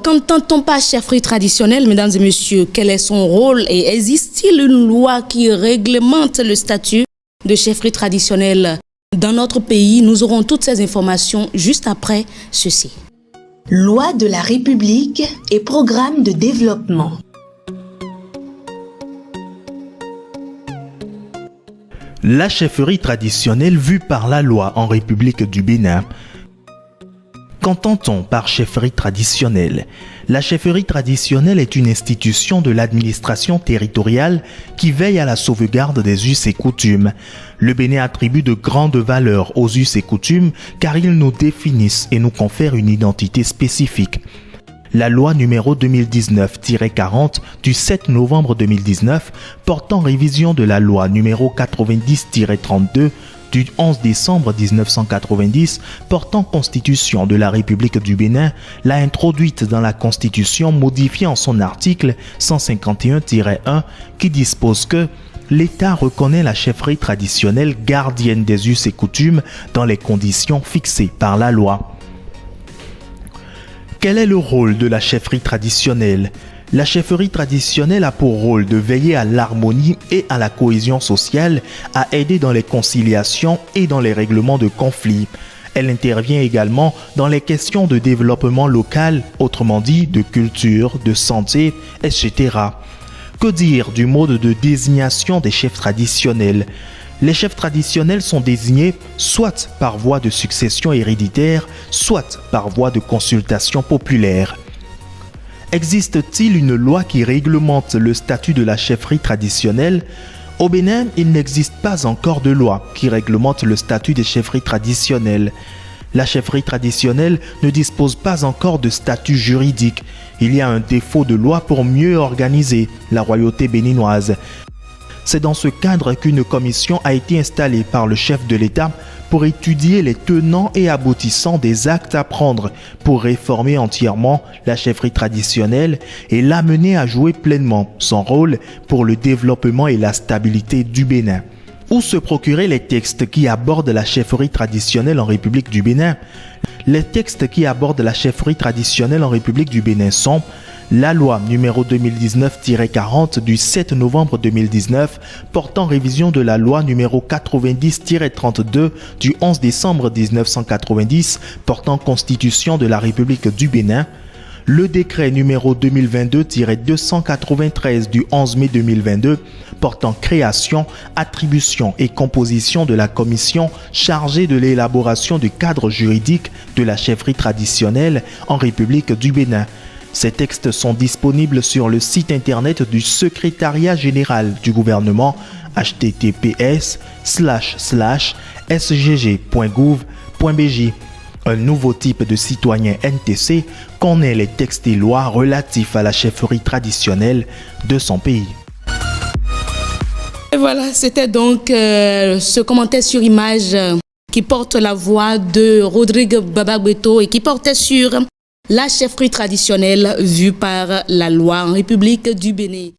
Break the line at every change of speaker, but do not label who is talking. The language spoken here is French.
qu'entend-on par chefferie traditionnelle, mesdames et messieurs? Quel est son rôle et existe-t-il une loi qui réglemente le statut de chefferie traditionnelle dans notre pays? Nous aurons toutes ces informations juste après ceci.
Loi de la République et programme de développement.
La chefferie traditionnelle vue par la loi en République du Bénin. Qu'entend-on par chefferie traditionnelle? La chefferie traditionnelle est une institution de l'administration territoriale qui veille à la sauvegarde des us et coutumes. Le Bénin attribue de grandes valeurs aux us et coutumes car ils nous définissent et nous confèrent une identité spécifique. La loi numéro 2019-40 du 7 novembre 2019 portant révision de la loi numéro 90-32 du 11 décembre 1990 portant constitution de la République du Bénin l'a introduite dans la Constitution modifiant son article 151-1 qui dispose que l'État reconnaît la chefferie traditionnelle gardienne des us et coutumes dans les conditions fixées par la loi. Quel est le rôle de la chefferie traditionnelle? La chefferie traditionnelle a pour rôle de veiller à l'harmonie et à la cohésion sociale, à aider dans les conciliations et dans les règlements de conflits. Elle intervient également dans les questions de développement local, autrement dit de culture, de santé, etc. Que dire du mode de désignation des chefs traditionnels? Les chefs traditionnels sont désignés soit par voie de succession héréditaire, soit par voie de consultation populaire. Existe-t-il une loi qui réglemente le statut de la chefferie traditionnelle? Au Bénin, il n'existe pas encore de loi qui réglemente le statut des chefferies traditionnelles. La chefferie traditionnelle ne dispose pas encore de statut juridique. Il y a un défaut de loi pour mieux organiser la royauté béninoise. C'est dans ce cadre qu'une commission a été installée par le chef de l'État pour étudier les tenants et aboutissants des actes à prendre pour réformer entièrement la chefferie traditionnelle et l'amener à jouer pleinement son rôle pour le développement et la stabilité du Bénin. Où se procurer les textes qui abordent la chefferie traditionnelle en République du Bénin? Les textes qui abordent la chefferie traditionnelle en République du Bénin sont la loi numéro 2019-40 du 7 novembre 2019 portant révision de la loi numéro 90-32 du 11 décembre 1990 portant constitution de la République du Bénin, le décret numéro 2022-293 du 11 mai 2022 portant création, attribution et composition de la commission chargée de l'élaboration du cadre juridique de la chefferie traditionnelle en République du Bénin. Ces textes sont disponibles sur le site internet du secrétariat général du gouvernement https://sgg.gouv.bj. Un nouveau type de citoyen NTC connaît les textes et lois relatifs à la chefferie traditionnelle de son pays.
Et voilà, c'était donc ce commentaire sur image qui porte la voix de Rodrigue Babagbeto et qui portait sur la chefferie traditionnelle vue par la loi en République du Bénin.